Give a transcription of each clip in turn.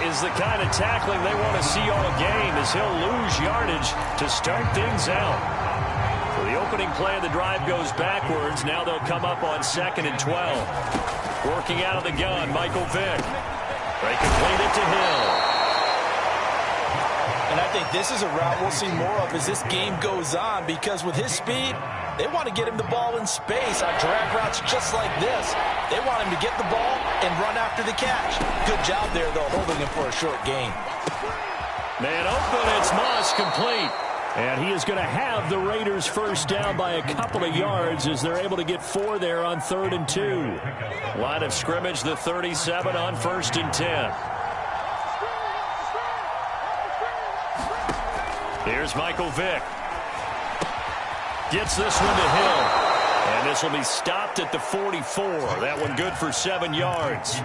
is the kind of tackling they want to see all game, as he'll lose yardage to start things out. So the opening play of the drive goes backwards. Now they'll come up on 2nd and 12. Working out of the gun, Michael Vick. They complete it to Hill. And I think this is a route we'll see more of as this game goes on, because with his speed, they want to get him the ball in space on drag routes just like this. They want him to get the ball and run after the catch. Good job there, though, holding him for a short gain. Man open, it's Moss, complete. And he is going to have the Raiders first down by a couple of yards as they're able to get 4 there on 3rd and 2. Line of scrimmage, the 37 on 1st and 10. Here's Michael Vick. Gets this one to Hill. And this will be stopped at the 44. That one good for 7 yards.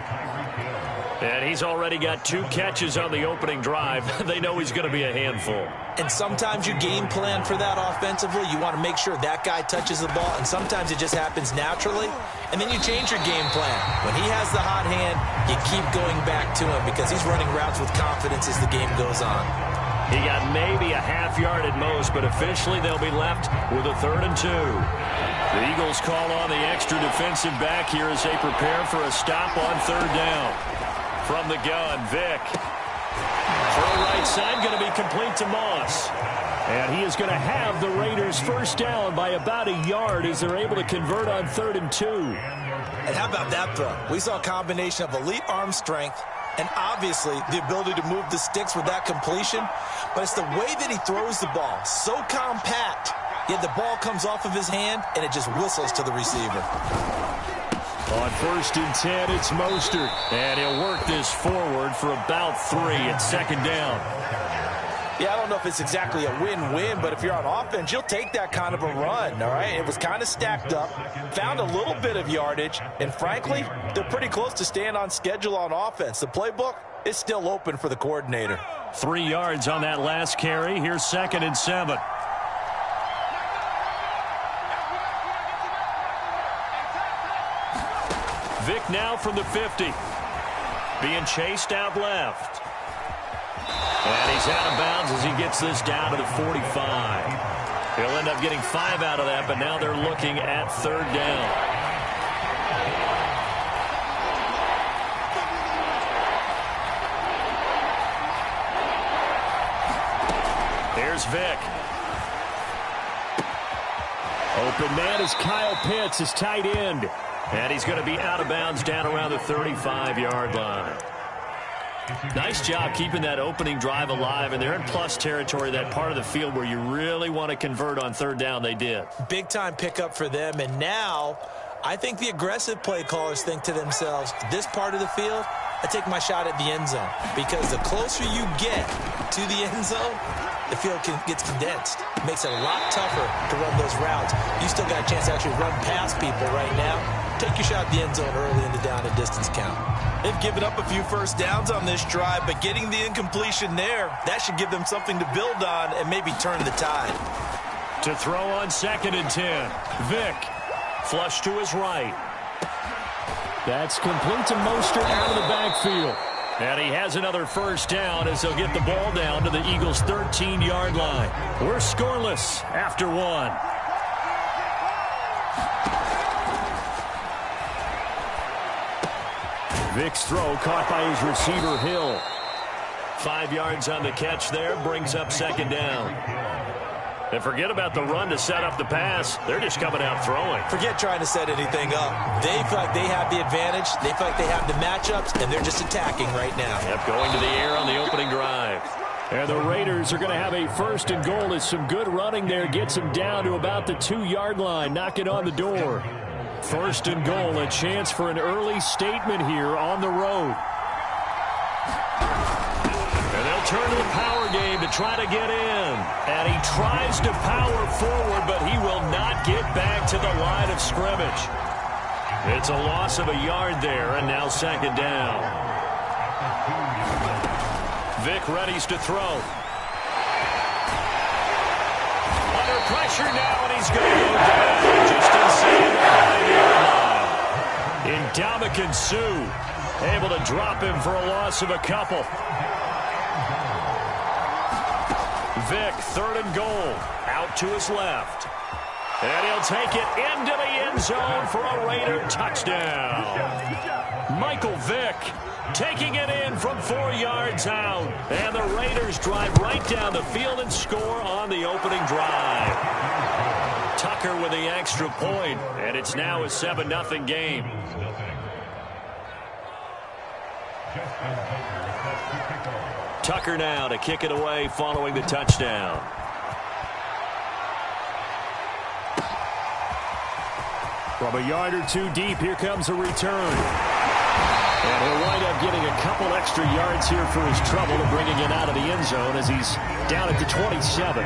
And he's already got 2 catches on the opening drive. They know he's going to be a handful. And sometimes you game plan for that offensively. You want to make sure that guy touches the ball, and sometimes it just happens naturally. And then you change your game plan. When he has the hot hand, you keep going back to him because he's running routes with confidence as the game goes on. He got maybe a half yard at most, but officially they'll be left with a 3rd and 2. The Eagles call on the extra defensive back here as they prepare for a stop on 3rd down. From the gun, Vick. Throw right side, going to be complete to Moss. And he is going to have the Raiders first down by about a yard as they're able to convert on 3rd and 2. And how about that throw? We saw a combination of elite arm strength and obviously the ability to move the sticks with that completion. But it's the way that he throws the ball. So compact. Yet the ball comes off of his hand and it just whistles to the receiver. On 1st and 10, it's Mostert. And he'll work this forward for about 3 at 2nd down. Yeah, I don't know if it's exactly a win-win, but if you're on offense, you'll take that kind of a run, all right? It was kind of stacked up, found a little bit of yardage, and frankly, they're pretty close to staying on schedule on offense. The playbook is still open for the coordinator. 3 yards on that last carry. Here's 2nd and 7. Vick now from the 50. Being chased out left. And he's out of bounds as he gets this down to the 45. He'll end up getting 5 out of that, but now they're looking at 3rd down. Here's Vick. Open man is Kyle Pitts, his tight end. And he's going to be out of bounds down around the 35-yard line. Nice job keeping that opening drive alive, and they're in plus territory, that part of the field where you really want to convert on 3rd down. They did. Big-time pickup for them, and now I think the aggressive play callers think to themselves, this part of the field, I take my shot at the end zone, because the closer you get to the end zone, the field gets condensed. It makes it a lot tougher to run those routes. You still got a chance to actually run past people right now. Take your shot at the end zone early in the down and distance count. They've given up a few first downs on this drive, but getting the incompletion there, that should give them something to build on and maybe turn the tide. To throw on 2nd and 10. Vick. Flush to his right. That's complete to Mostert out of the backfield. And he has another first down as they'll get the ball down to the Eagles' 13-yard line. We're scoreless after 1. Vick's throw caught by his receiver, Hill. 5 yards on the catch there, brings up 2nd down. And forget about the run to set up the pass. They're just coming out throwing. Forget trying to set anything up. They feel like they have the advantage. They feel like they have the matchups, and they're just attacking right now. Yep, going to the air on the opening drive. And the Raiders are going to have a 1st and goal as some good running there gets them down to about the 2-yard line, knocking on the door. 1st and goal, a chance for an early statement here on the road. And they'll turn to the power game to try to get in. And he tries to power forward, but he will not get back to the line of scrimmage. It's a loss of a yard there, and now 2nd down. Vick readies to throw. Under pressure now, and he's going to go down just inside the 5-yard line. Ndamukong Suh Able to drop him for a loss of a couple. Vic, 3rd and goal. Out to his left. And he'll take it into the end zone for a Raider touchdown. Michael Vick taking it in from 4 yards out. And the Raiders drive right down the field and score on the opening drive. Tucker with the extra point, and it's now a 7-0 game. Tucker now to kick it away following the touchdown. From a yard or two deep, here comes a return. And he'll wind up getting a couple extra yards here for his trouble and bringing it out of the end zone as he's down at the 27.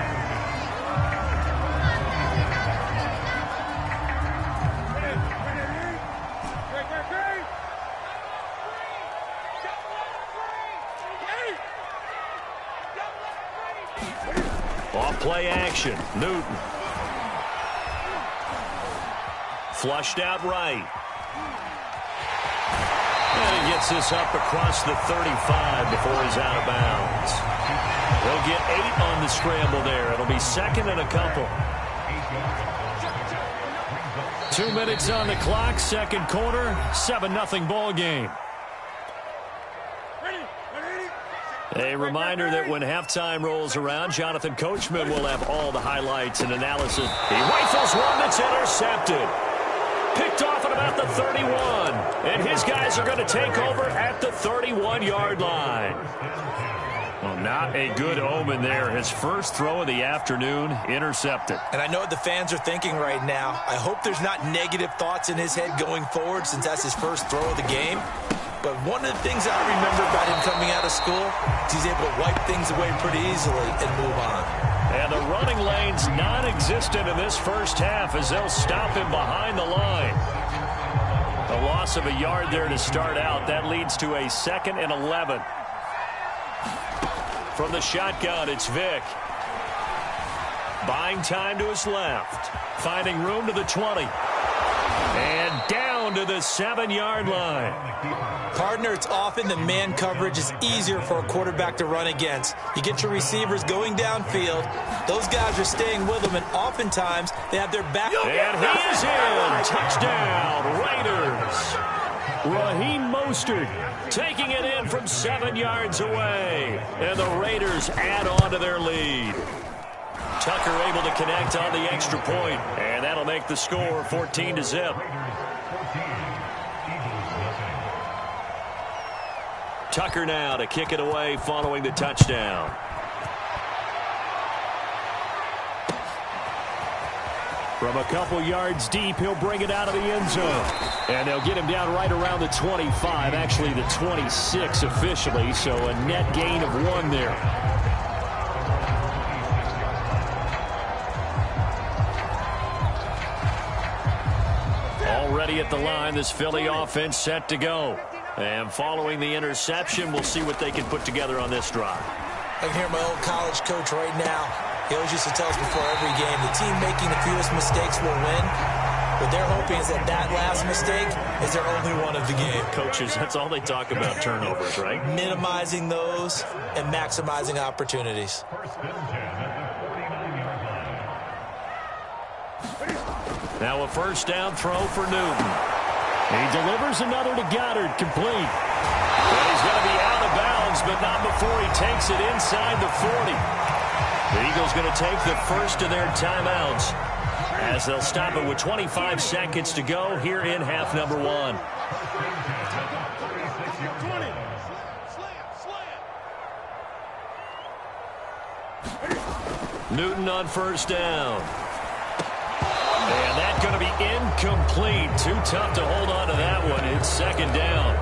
Off play action, Newton. Flushed out right. And he gets this up across the 35 before he's out of bounds. He'll get 8 on the scramble there. It'll be 2nd and a couple. 2 minutes on the clock, 2nd quarter, 7-0 ball game. A reminder that when halftime rolls around, Jonathan Coachman will have all the highlights and analysis. He rifles one that's intercepted. Picked off at about the 31. And his guys are going to take over at the 31-yard line. Well, not a good omen there. His first throw of the afternoon intercepted. And I know what the fans are thinking right now. I hope there's not negative thoughts in his head going forward since that's his first throw of the game. But one of the things I remember about him coming out of school is he's able to wipe things away pretty easily and move on. And the running lane's non-existent in this first half as they'll stop him behind the line. A loss of a yard there to start out. That leads to a 2nd and 11. From the shotgun, it's Vick. Buying time to his left. Finding room to the 20. And down to the 7-yard line. Partner, it's often the man coverage is easier for a quarterback to run against. You get your receivers going downfield. Those guys are staying with them, and oftentimes they have their back. And he is in. Touchdown, Raiders. Raheem Mostert taking it in from 7 yards away. And the Raiders add on to their lead. Tucker able to connect on the extra point, and that'll make the score 14-0. Tucker now to kick it away following the touchdown. From a couple yards deep, he'll bring it out of the end zone. And they'll get him down right around the 25, actually the 26 officially, so a net gain of 1 there. Already at the line, this Philly offense set to go. And following the interception, we'll see what they can put together on this drive. I can hear my old college coach right now. He always used to tell us before every game, the team making the fewest mistakes will win. What they're hoping is that that last mistake is their only one of the game. Coaches, that's all they talk about, turnovers, right? Minimizing those and maximizing opportunities. Now a first down throw for Newton. He delivers another to Goddard, complete. And he's going to be out of bounds, but not before he takes it inside the 40. The Eagles going to take the first of their timeouts as they'll stop it with 25 seconds to go here in half number 1. Newton on first down. And that's going to be incomplete. Too tough to hold on to that one. It's 2nd down.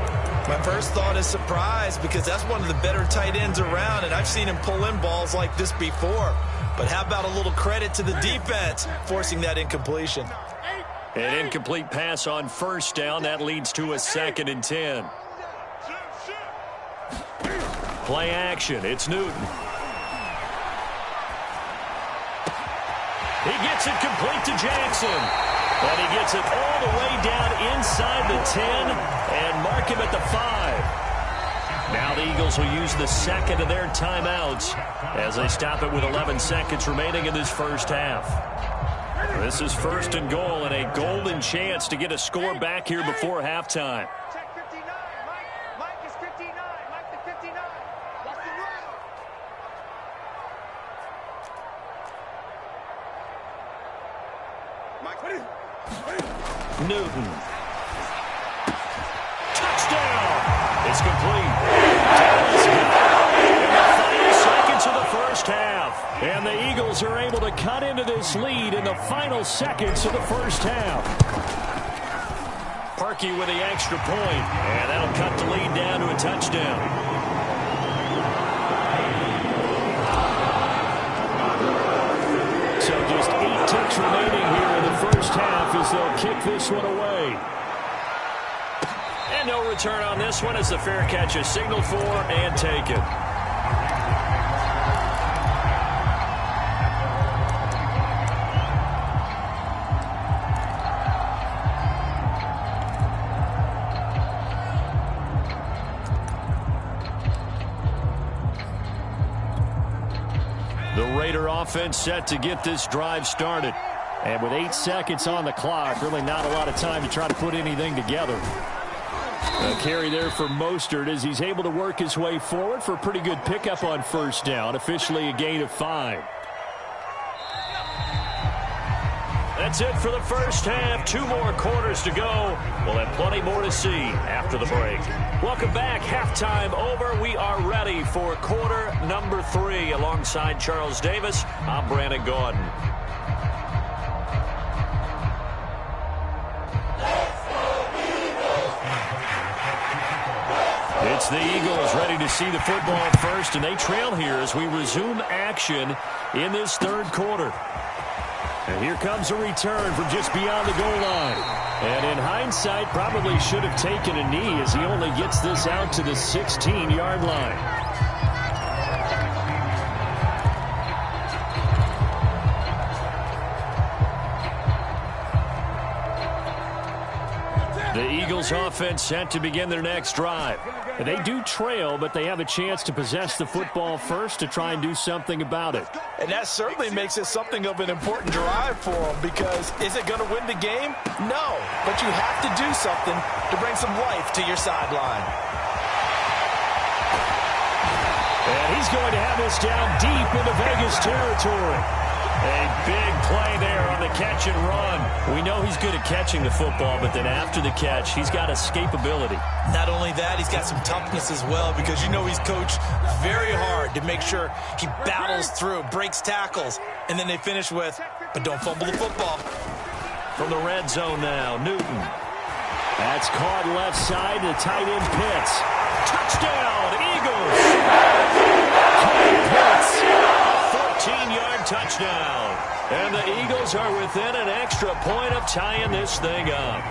My first thought is surprise because that's one of the better tight ends around, and I've seen him pull in balls like this before. But how about a little credit to the defense forcing that incompletion? An incomplete pass on first down. That leads to a 2nd and 10. Play action. It's Newton. He gets it complete to Jackson. And he gets it all the way down inside the 10 and mark him at the 5. Now the Eagles will use the second of their timeouts as they stop it with 11 seconds remaining in this first half. This is first and goal and a golden chance to get a score back here before halftime. Check 59. Mike is 59. Mike the 59. Watch the run. Newton. Touchdown! It's complete. In the final seconds of the first half. And the Eagles are able to cut into this lead in the final seconds of the first half. Parkey with the extra point, and that'll cut the lead down to a touchdown. So just 8 ticks remaining here in the first half as they'll kick this one away. And no return on this one as the fair catch is signaled for and taken. The Raider offense set to get this drive started. And with 8 seconds on the clock, really not a lot of time to try to put anything together. A carry there for Mostert as he's able to work his way forward for a pretty good pickup on first down. Officially a gain of 5. That's it for the first half. 2 more quarters to go. We'll have plenty more to see after the break. Welcome back. Halftime over. We are ready for quarter number 3. Alongside Charles Davis, I'm Brandon Gaudin. It's the Eagles ready to see the football first, and they trail here as we resume action in this third quarter. And here comes a return from just beyond the goal line. And in hindsight, probably should have taken a knee as he only gets this out to the 16-yard line. The Eagles offense set to begin their next drive. They do trail, but they have a chance to possess the football first to try and do something about it. And that certainly makes it something of an important drive for them, because is it going to win the game? No, but you have to do something to bring some life to your sideline. And he's going to have this down deep into Vegas territory. A big play there on the catch and run. We know he's good at catching the football, but then after the catch, he's got escapability. Not only that, he's got some toughness as well, because you know he's coached very hard to make sure he battles through, breaks tackles, and then they finish with, but don't fumble the football. From the red zone now, Newton. That's caught left side to tight end Pitts. Touchdown, Eagles! Pitts. 14-yard touchdown. And the Eagles are within an extra point of tying this thing up.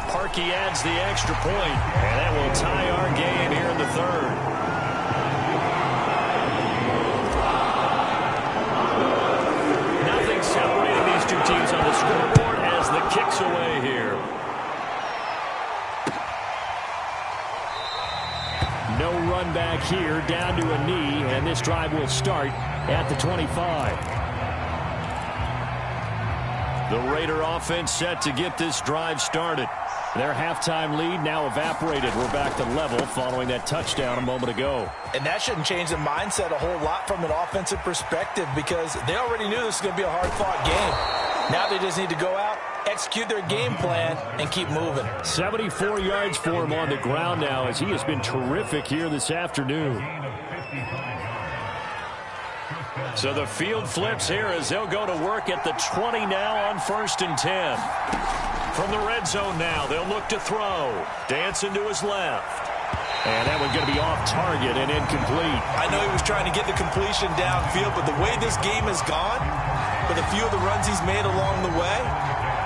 Parkey adds the extra point, and that will tie our game here in the third. Nothing separating these two teams on the scoreboard as the kick's away here. No run back here, down to a knee, and this drive will start at the 25. The Raider offense set to get this drive started. Their halftime lead now evaporated. We're back to level following that touchdown a moment ago. And that shouldn't change the mindset a whole lot from an offensive perspective, because they already knew this was going to be a hard-fought game. Now they just need to go out, execute their game plan, and keep moving. 74 yards for him on the ground now, as he has been terrific here this afternoon. So the field flips here as they'll go to work at the 20 now on 1st and 10. From the red zone now, they'll look to throw. Dancing to his left. And that one's going to be off target and incomplete. I know he was trying to get the completion downfield, but the way this game has gone, with a few of the runs he's made along the way,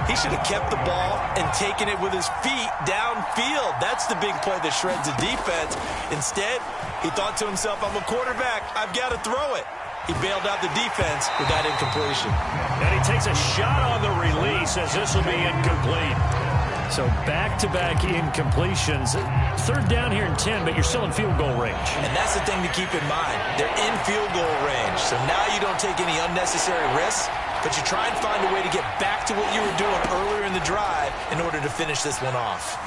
he should have kept the ball and taken it with his feet downfield. That's the big play that shreds the defense. Instead, he thought to himself, I'm a quarterback. I've got to throw it. He bailed out the defense with that incompletion. And he takes a shot on the release as this will be incomplete. So back-to-back incompletions. Third down here in 10, but you're still in field goal range. And that's the thing to keep in mind. They're in field goal range. So now you don't take any unnecessary risks, but you try and find a way to get back to what you were doing earlier in the drive in order to finish this one off.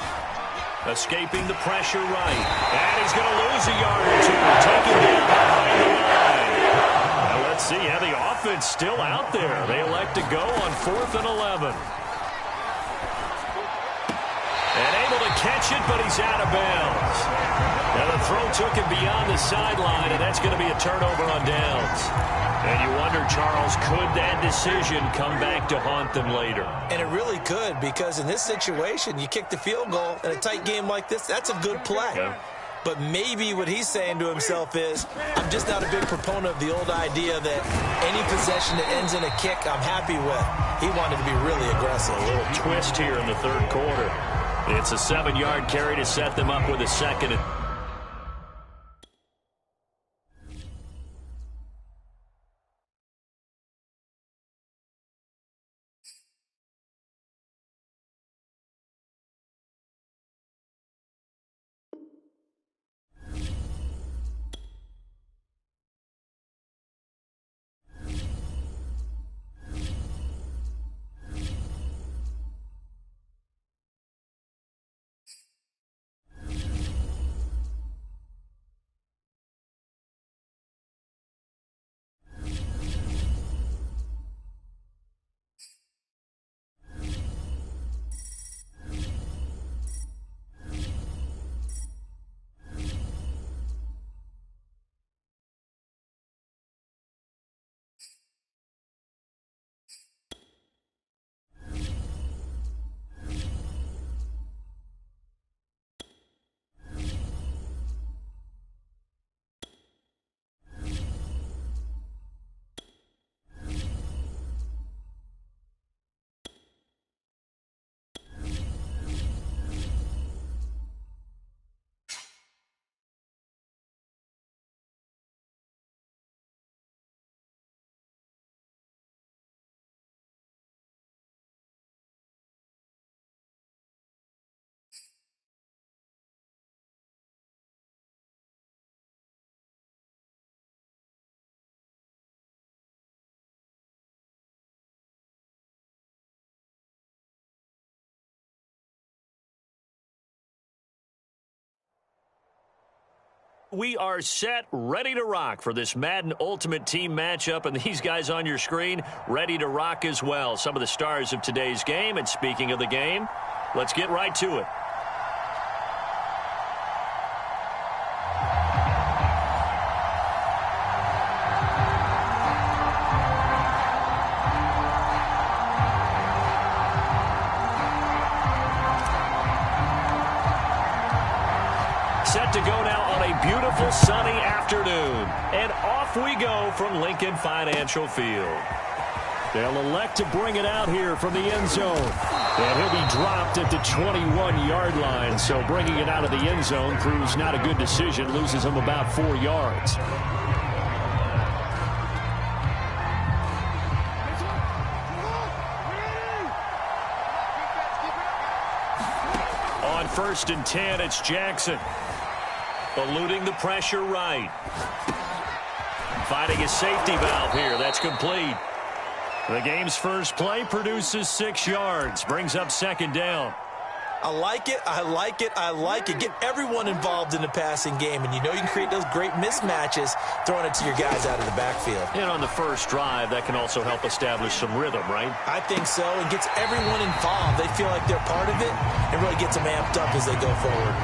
Escaping the pressure right. And he's going to lose a yard or two. Taking down behind the line. Now let's see how the offense still out there. They elect to go on 4th and 11. And able to catch it, but he's out of bounds. Now the throw took him beyond the sideline, and that's going to be a turnover on downs. And you wonder, Charles, could that decision come back to haunt them later? And it really could, because in this situation, you kick the field goal in a tight game like this, that's a good play. Yeah. But maybe what he's saying to himself is, I'm just not a big proponent of the old idea that any possession that ends in a kick I'm happy with. He wanted to be really aggressive. A little twist here in the third quarter. It's a 7-yard carry to set them up with a second. We are set, ready to rock for this Madden Ultimate Team matchup, and these guys on your screen ready to rock as well. Some of the stars of today's game, and speaking of the game, let's get right to it. Set to go now on a beautiful sunny afternoon. And off we go from Lincoln Financial Field. They'll elect to bring it out here from the end zone. And he'll be dropped at the 21-yard line. So bringing it out of the end zone proves not a good decision. Loses him about 4 yards. On 1st and 10, it's Jackson. Eluding the pressure right. Finding a safety valve here. That's complete. The game's first play produces 6 yards. Brings up 2nd down. I like it. I like it. I like it. Get everyone involved in the passing game. And you know you can create those great mismatches throwing it to your guys out of the backfield. And on the first drive, that can also help establish some rhythm, right? I think so. It gets everyone involved. They feel like they're part of it and really gets them amped up as they go forward.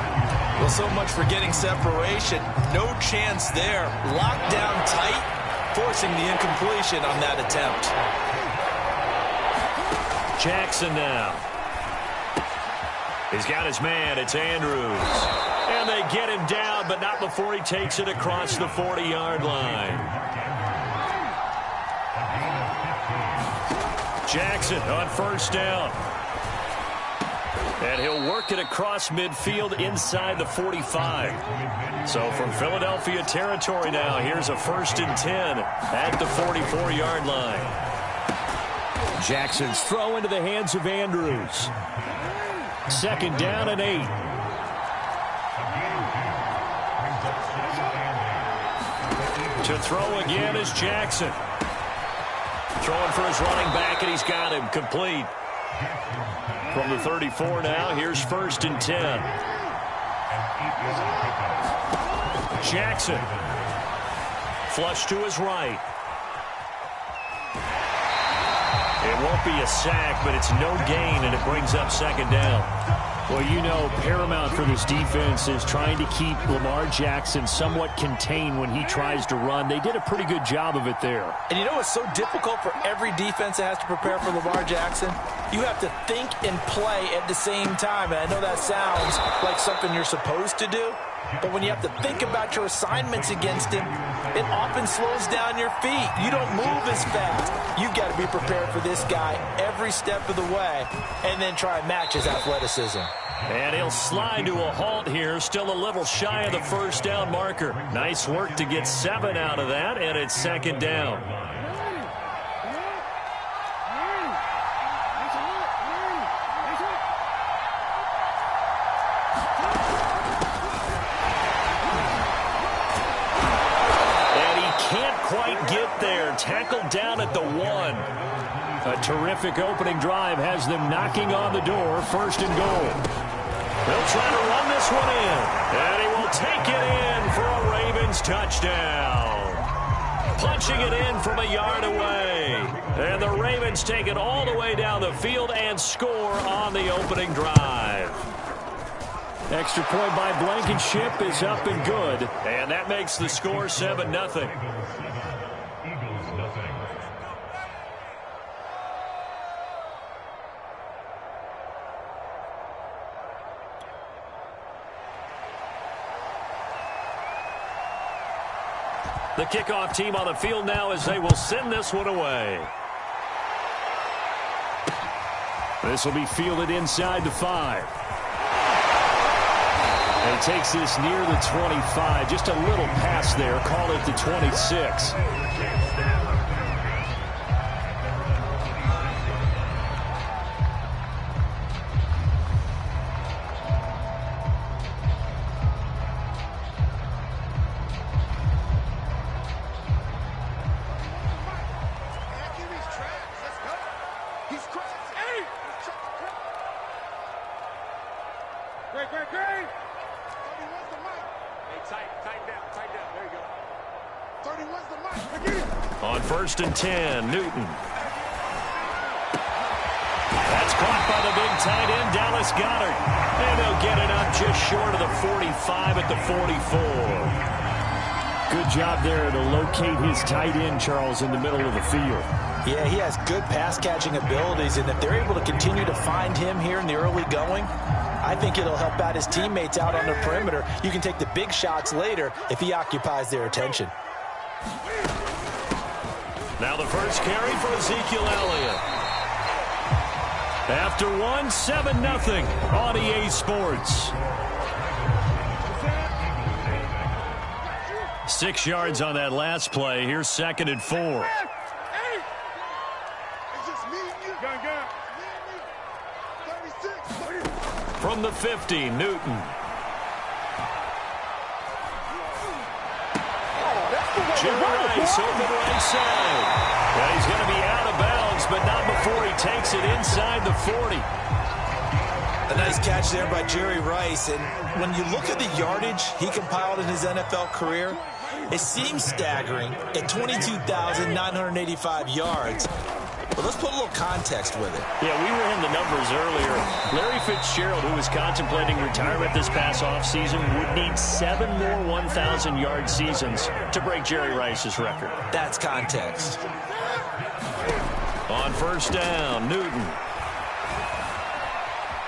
Well, so much for getting separation. No chance there. Locked down tight, forcing the incompletion on that attempt. Jackson now. He's got his man. It's Andrews. And they get him down, but not before he takes it across the 40-yard line. Jackson on 1st down. And he'll work it across midfield inside the 45. So from Philadelphia territory now, here's a 1st and 10 at the 44-yard line. Jackson's throw into the hands of Andrews. 2nd down and 8. To throw again is Jackson. Throwing for his running back, and he's got him complete. From the 34 now, here's 1st and 10. Jackson. Flush to his right. It won't be a sack, but it's no gain, and it brings up 2nd down. Well, you know, paramount for this defense is trying to keep Lamar Jackson somewhat contained when he tries to run. They did a pretty good job of it there. And you know what's so difficult for every defense that has to prepare for Lamar Jackson? You have to think and play at the same time. And I know that sounds like something you're supposed to do, but when you have to think about your assignments against him, it often slows down your feet. You don't move as fast. You've got to be prepared for this guy every step of the way and then try and match his athleticism. And he'll slide to a halt here, still a little shy of the 1st down marker. Nice work to get 7 out of that, and it's 2nd down. Tackled down at the 1. A terrific opening drive has them knocking on the door. 1st and goal. They'll try to run this one in. And he will take it in for a Ravens touchdown. Punching it in from a yard away. And the Ravens take it all the way down the field and score on the opening drive. Extra point by Blankenship is up and good. And that makes the score 7-0. The kickoff team on the field now as they will send this one away. This will be fielded inside the 5. And he takes this near the 25. Just a little pass there. Call it the 26. On 1st and 10, Newton. That's caught by the big tight end, Dallas Goedert. And they'll get it up just short of the 45 at the 44. Good job there to locate his tight end, Charles, in the middle of the field. Yeah, he has good pass-catching abilities, and if they're able to continue to find him here in the early going, I think it'll help out his teammates out on the perimeter. You can take the big shots later if he occupies their attention. Now the first carry for Ezekiel Elliott. After 1, 7-0 on EA Sports. 6 yards on that last play. Here's 2nd and 4. From the 50, Newton. Jerry Rice open right side. Well, he's going to be out of bounds, but not before he takes it inside the 40. A nice catch there by Jerry Rice. And when you look at the yardage he compiled in his NFL career, it seems staggering at 22,985 yards. But let's put a little context with it. Yeah, we ran the numbers earlier. Larry Fitzgerald, who was contemplating retirement this past offseason, would need 7 more 1,000-yard seasons to break Jerry Rice's record. That's context. On 1st down, Newton.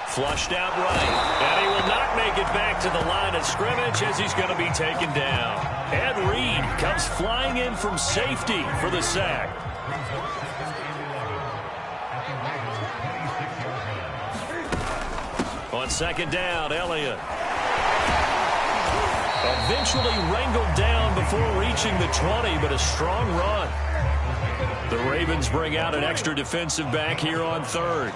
Flushed out right. And he will not make it back to the line of scrimmage as he's going to be taken down. Ed Reed comes flying in from safety for the sack. On second down, Elliott. Eventually wrangled down before reaching the 20, but a strong run. The Ravens bring out an extra defensive back here on third.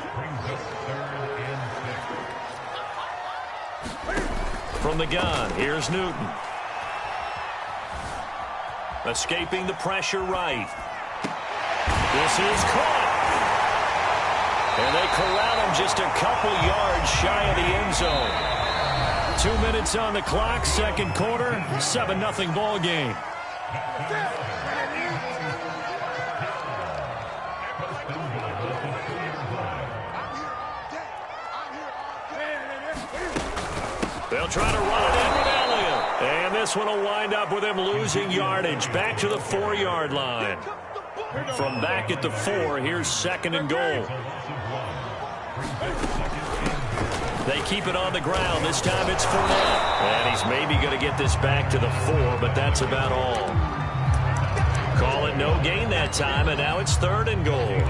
From the gun, here's Newton. Escaping the pressure right. This is caught. And they corral him just a couple yards shy of the end zone. 2 minutes on the clock, second quarter, 7-0 ball game. They'll try to run it in with Elliott. And this one will wind up with him losing yardage. Back to the 4-yard line. From back at the 4, here's second and goal. They keep it on the ground. This time it's Fournette. And he's maybe going to get this back to the 4, but that's about all. Call it no gain that time, and now it's third and goal.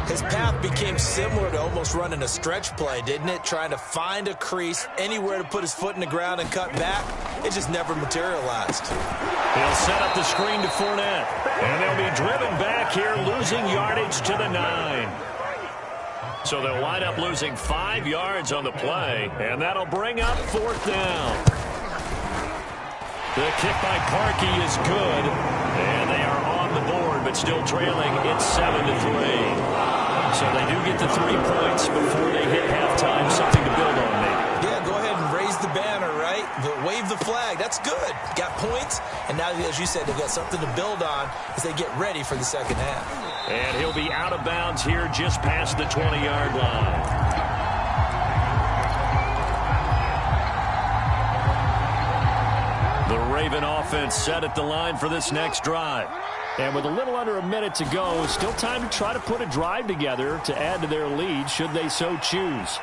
His path became similar to almost running a stretch play, didn't it? Trying to find a crease, anywhere to put his foot in the ground and cut back. It just never materialized. He'll set up the screen to Fournette. And they'll be driven back here, losing yardage to the 9. So they'll wind up losing 5 yards on the play, and that'll bring up fourth down. The kick by Parkey is good, and they are on the board, but still trailing. It's 7-3. So they do get the 3 points before they hit halftime. Something to build on, maybe. Yeah, go ahead and raise the banner, right? Wave the flag. That's good. Got points, and now, as you said, they've got something to build on as they get ready for the second half. And he'll be out of bounds here just past the 20-yard line. The Raven offense set at the line for this next drive. And with a little under a minute to go, still time to try to put a drive together to add to their lead should they so choose.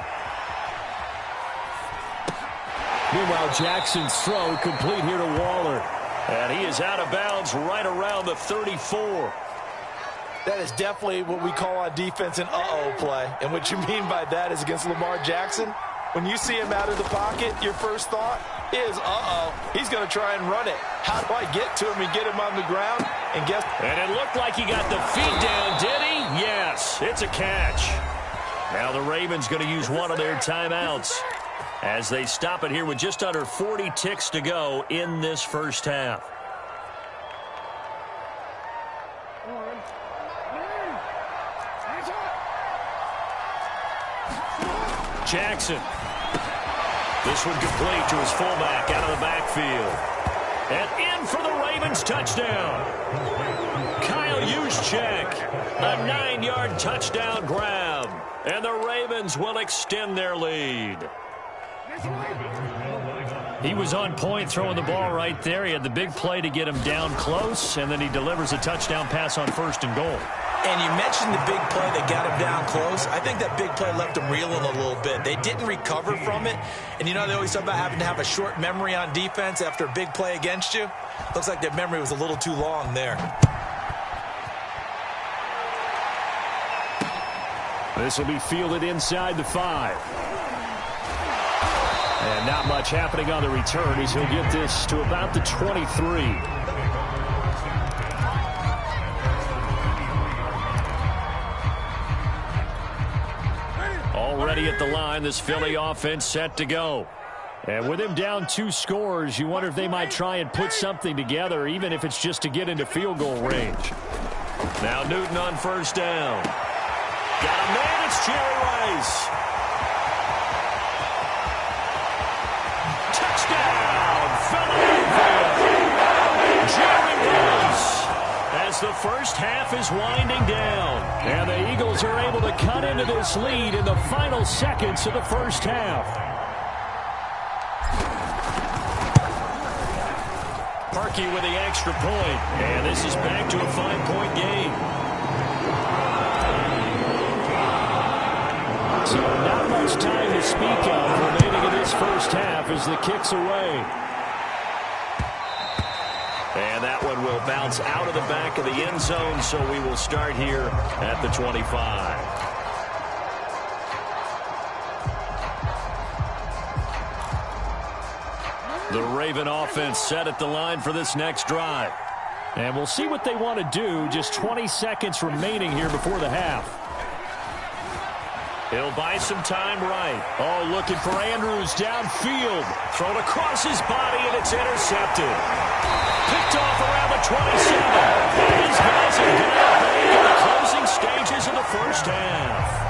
Meanwhile, Jackson's throw complete here to Waller. And he is out of bounds right around the 34. That is definitely what we call on defense an uh-oh play. And what you mean by that is against Lamar Jackson, when you see him out of the pocket, your first thought is, uh-oh, he's going to try and run it. How do I get to him and get him on the ground? And guess... And it looked like he got the feet down, did he? Yes, it's a catch. Now the Ravens going to use one of their timeouts as they stop it here with just under 40 ticks to go in this first half. Jackson. This one complete to his fullback out of the backfield. And in for the Ravens touchdown. Kyle Juszczyk. A 9-yard touchdown grab. And the Ravens will extend their lead. He was on point throwing the ball right there. He had the big play to get him down close, and then he delivers a touchdown pass on first and goal. And you mentioned the big play that got him down close. I think that big play left him reeling a little bit. They didn't recover from it. And, you know, they always talk about having to have a short memory on defense after a big play against you. Looks like their memory was a little too long there. This will be fielded inside the 5. And not much happening on the return as he'll get this to about the 23. Already at the line, this Philly offense set to go. And with him down 2 scores, you wonder if they might try and put something together, even if it's just to get into field goal range. Now Newton on first down. Got a man, it's Jerry Rice. Touchdown, Philadelphia. Jerry Rice. As the first half is winding down. And the Eagles are able to cut into this lead in the final seconds of the first half. Parkey with the extra point. And this is back to a 5-point game. So not much time to speak of remaining in this first half as the kick's away. And that one will bounce out of the back of the end zone, so we will start here at the 25. The Raven offense set at the line for this next drive. And we'll see what they want to do. Just 20 seconds remaining here before the half. He'll buy some time right. Oh, looking for Andrews downfield. Thrown across his body, and it's intercepted. Picked off around the 27. These guys are down big in the closing stages of the first half.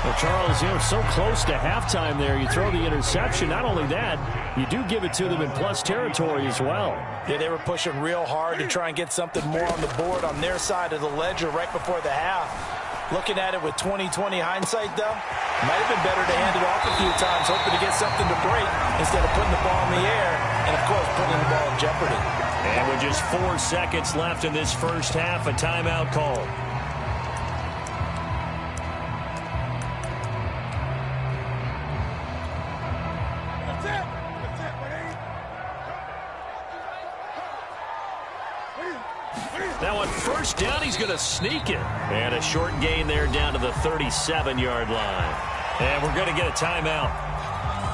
Well, Charles, so close to halftime there. You throw the interception. Not only that, you do give it to them in plus territory as well. Yeah, they were pushing real hard to try and get something more on the board on their side of the ledger right before the half. Looking at it with 20/20 hindsight, though, might have been better to hand it off a few times, hoping to get something to break instead of putting the ball in the air and, of course, putting the ball in jeopardy. And with just 4 seconds left in this first half, a timeout call. Now on first down, he's going to sneak it. And a short gain there down to the 37-yard line. And we're going to get a timeout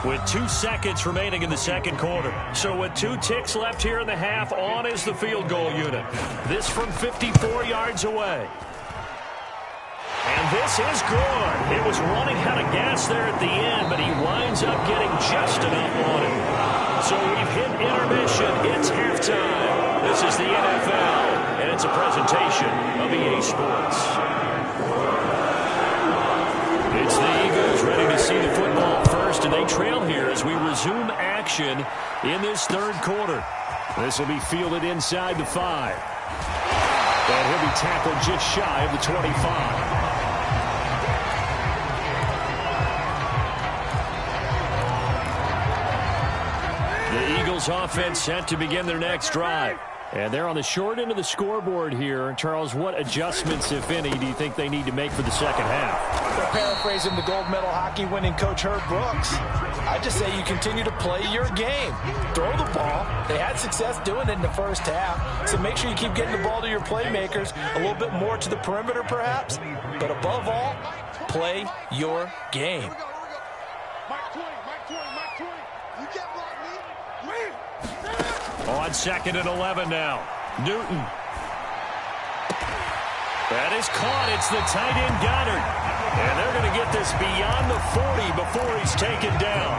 with 2 seconds remaining in the second quarter. So with 2 ticks left here in the half, on is the field goal unit. This from 54 yards away. And this is good. It was running out of gas there at the end, but he winds up getting just enough on it. So we've hit intermission. It's halftime. This is the NFL, and it's a presentation of EA Sports. It's the Eagles ready to see the football first, and they trail here as we resume action in this third quarter. This will be fielded inside the 5. And he'll be tackled just shy of the 25. The Eagles offense set to begin their next drive. And they're on the short end of the scoreboard here. Charles, what adjustments, if any, do you think they need to make for the second half? They're paraphrasing the gold medal hockey winning coach Herb Brooks. I just say you continue to play your game. Throw the ball. They had success doing it in the first half. So make sure you keep getting the ball to your playmakers, a little bit more to the perimeter perhaps. But above all, play your game. On 2nd and 11 now. Newton. That is caught. It's the tight end Goddard. And they're going to get this beyond the 40 before he's taken down.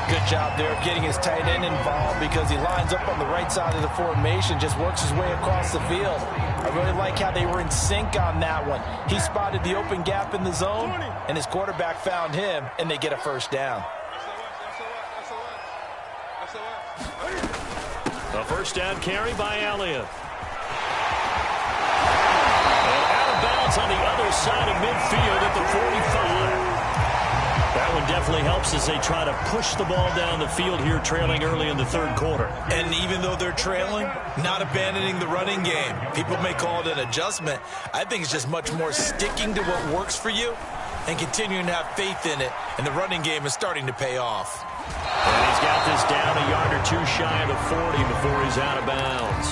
Good job there of getting his tight end involved because he lines up on the right side of the formation, just works his way across the field. I really like how they were in sync on that one. He spotted the open gap in the zone, and his quarterback found him, and they get a first down. A first down carry by Elliott. And out of bounds on the other side of midfield at the 45. That one definitely helps as they try to push the ball down the field here, trailing early in the third quarter. And even though they're trailing, not abandoning the running game. People may call it an adjustment. I think it's just much more sticking to what works for you and continuing to have faith in it. And the running game is starting to pay off. And he's got this down a yard or 2 shy of the 40 before he's out of bounds.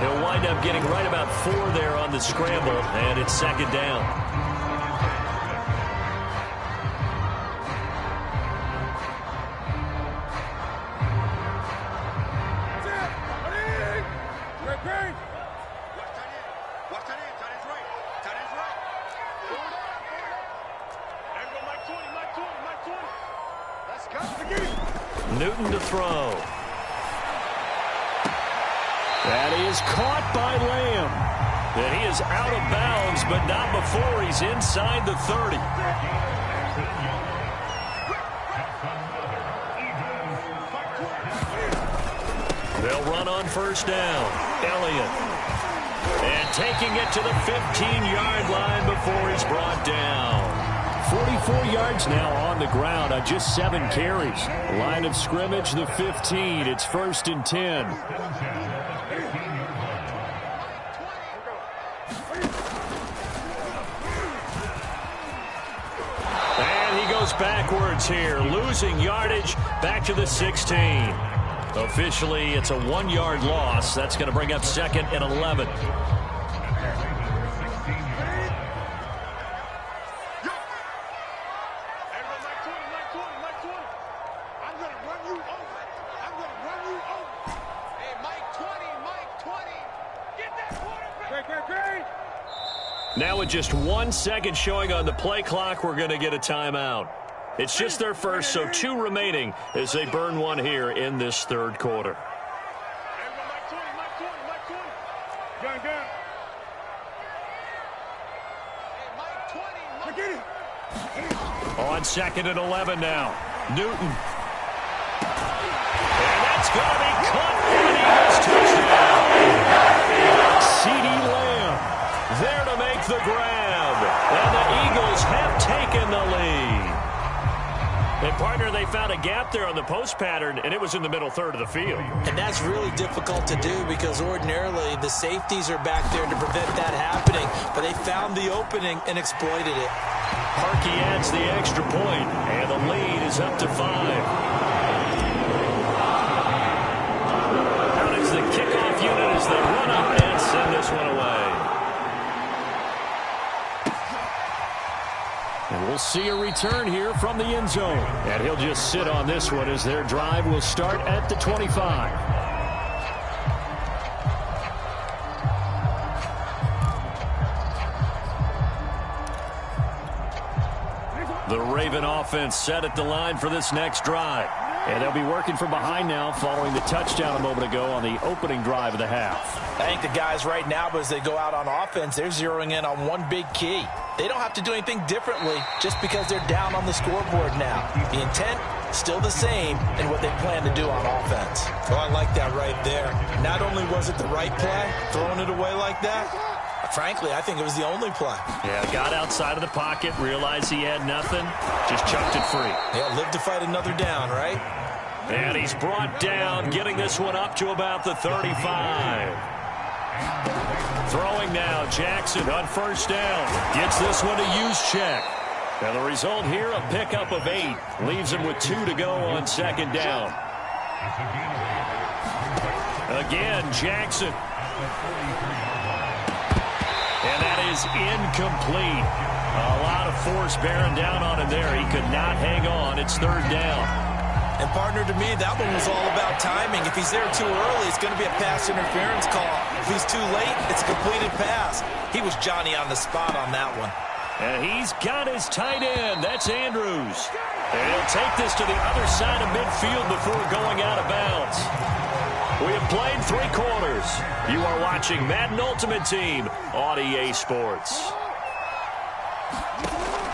He'll wind up getting right about 4 there on the scramble, and it's second down. Newton to throw. That is caught by Lamb. And he is out of bounds, but not before he's inside the 30. They'll run on first down. Elliott. And taking it to the 15-yard line before he's brought down. 44 yards now on the ground on just 7 carries. Line of scrimmage, the 15. It's 1st and 10. And he goes backwards here, losing yardage back to the 16. Officially, it's a 1-yard loss. That's going to bring up 2nd and 11. Now with just 1 second showing on the play clock, we're going to get a timeout. It's just their first, so 2 remaining as they burn one here in this third quarter. On 2nd and 11 now. Newton. And that's going to be caught for an Eagles touchdown. CeeDee Lamb there to make the grab. And the Eagles have taken the lead. And, partner, they found a gap there on the post pattern, and it was in the middle third of the field. And that's really difficult to do because ordinarily the safeties are back there to prevent that happening. But they found the opening and exploited it. Harkey adds the extra point, and the lead is up to 5. Out is the kickoff unit as they run up and send this one away. And we'll see a return here from the end zone. And he'll just sit on this one as their drive will start at the 25. The Raven offense set at the line for this next drive. And they'll be working from behind now following the touchdown a moment ago on the opening drive of the half. I think the guys right now, as they go out on offense, they're zeroing in on one big key. They don't have to do anything differently just because they're down on the scoreboard now. The intent, still the same in what they plan to do on offense. Oh, I like that right there. Not only was it the right play, throwing it away like that, frankly, I think it was the only play. Yeah, got outside of the pocket, realized he had nothing, just chucked it free. Yeah, live to fight another down, right? And he's brought down, getting this one up to about the 35. Throwing now, Jackson on first down. Gets this one to use check. And the result here, a pickup of 8. Leaves him with 2 to go on second down. Again, Jackson. And that is incomplete. A lot of force bearing down on him there. He could not hang on. It's third down. And, partner, to me, that one was all about timing. If he's there too early, it's going to be a pass interference call. If he's too late, it's a completed pass. He was Johnny on the spot on that one. And he's got his tight end. That's Andrews. And he'll take this to the other side of midfield before going out of bounds. We have played 3 quarters. You are watching Madden Ultimate Team on EA Sports.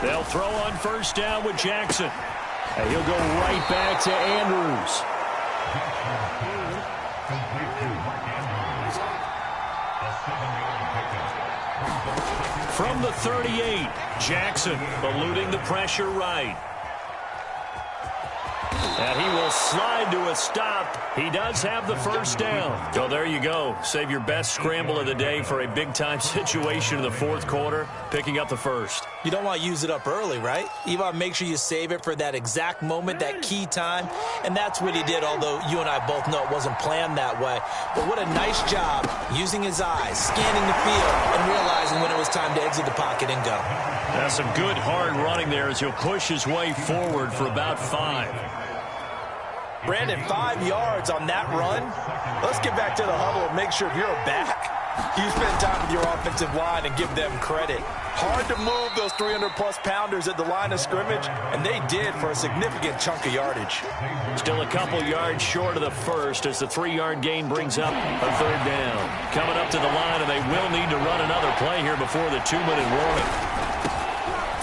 They'll throw on first down with Jackson. And he'll go right back to Andrews. From the 38, Jackson eluding the pressure right. And he will slide to a stop. He does have the first down. So there you go. Save your best scramble of the day for a big-time situation in the fourth quarter, picking up the first. You don't want to use it up early, right? You want to make sure you save it for that exact moment, that key time. And that's what he did, although you and I both know it wasn't planned that way. But what a nice job using his eyes, scanning the field, and realizing when it was time to exit the pocket and go. That's some good hard running there as he'll push his way forward for about 5. Brandon, 5 yards on that run. Let's get back to the huddle and make sure you're back. You spend time with your offensive line and give them credit. Hard to move those 300-plus pounders at the line of scrimmage, and they did for a significant chunk of yardage. Still a couple yards short of the first as the 3-yard gain brings up a third down. Coming up to the line, and they will need to run another play here before the 2-minute warning.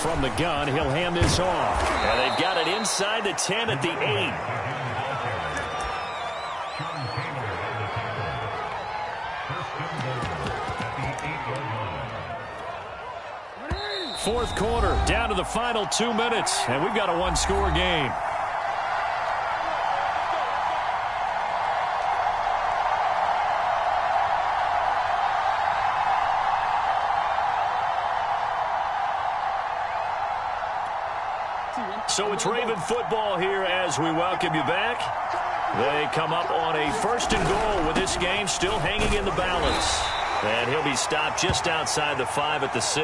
From the gun, he'll hand this off. And they've got it inside the 10 at the 8. Fourth quarter, down to the final 2 minutes, and we've got a one-score game. So it's Raven football here as we welcome you back. They come up on a 1st and goal with this game still hanging in the balance. And he'll be stopped just outside the 5 at the 6.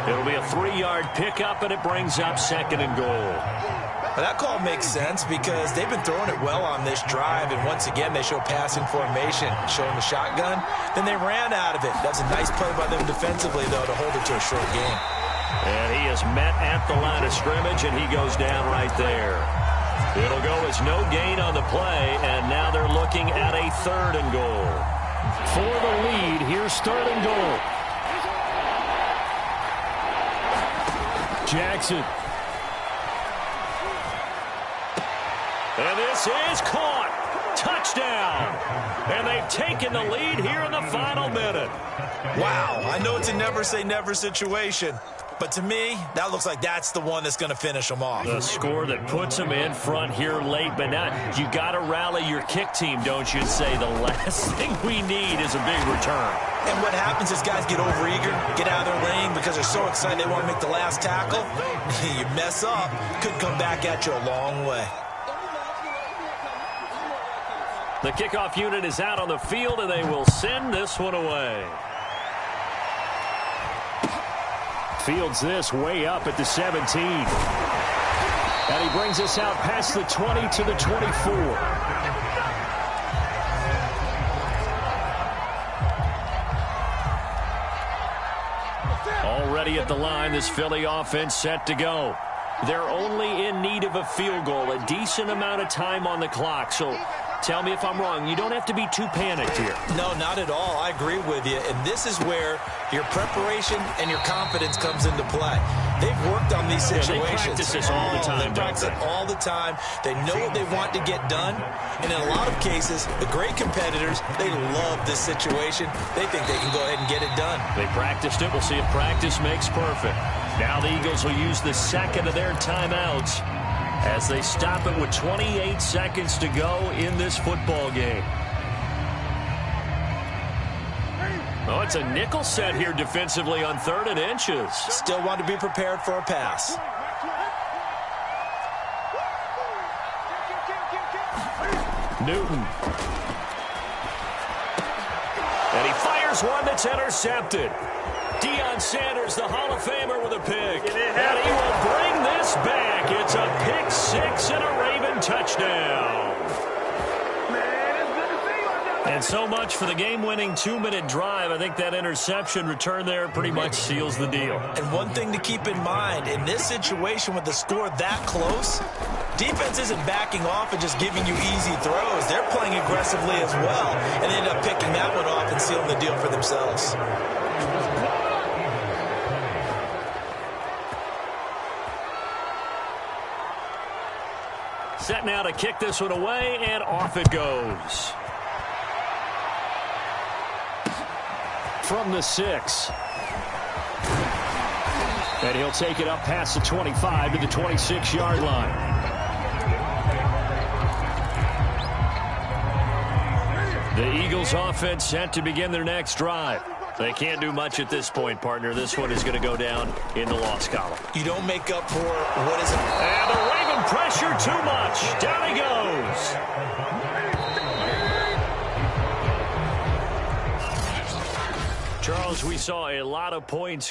It'll be a 3-yard pickup, and it brings up 2nd and goal. Well, that call makes sense because they've been throwing it well on this drive, and once again they show passing formation, showing the shotgun. Then they ran out of it. That's a nice play by them defensively, though, to hold it to a short game. And he is met at the line of scrimmage, and he goes down right there. It'll go as no gain on the play, and now they're looking at a 3rd and goal. For the lead, here's 3rd and goal. Jackson. And this is caught. Touchdown. And they've taken the lead here in the final minute. Wow, I know it's a never-say-never situation, but to me, that looks like that's the one that's going to finish them off. The score that puts them in front here late, but now you got to rally your kick team, don't you, and say the last thing we need is a big return. And what happens is guys get overeager, get out of their lane because they're so excited they want to make the last tackle. You mess up, could come back at you a long way. The kickoff unit is out on the field, and they will send this one away. Fields this way up at the 17. And he brings us out past the 20 to the 24. Already at the line, this Philly offense set to go. They're only in need of a field goal, a decent amount of time on the clock. So tell me if I'm wrong. You don't have to be too panicked here. No, not at all. I agree with you. And this is where your preparation and your confidence comes into play. They've worked on these situations. They practice this all the time. They practice it all the time. They know what they want to get done. And in a lot of cases, the great competitors, they love this situation. They think they can go ahead and get it done. They practiced it. We'll see if practice makes perfect. Now the Eagles will use the second of their timeouts as they stop it with 28 seconds to go in this football game. Oh, it's a nickel set here defensively on 3rd and inches. Still want to be prepared for a pass. Newton. And he fires one that's intercepted. Deion Sanders, the Hall of Famer, with a pick. And he will bring this back. It's a pick 6 and a Raven touchdown. And so much for the game-winning 2-minute drive. I think that interception return there pretty much seals the deal. And one thing to keep in mind, in this situation with the score that close, defense isn't backing off and just giving you easy throws. They're playing aggressively as well, and they end up picking that one off and sealing the deal for themselves. Set now to kick this one away, and off it goes. From the 6. And he'll take it up past the 25 to the 26-yard line. The Eagles offense set to begin their next drive. They can't do much at this point, partner. This one is going to go down in the loss column. You don't make up for what is it? And the Raven pressure too much. Down he goes. Charles, we saw a lot of points go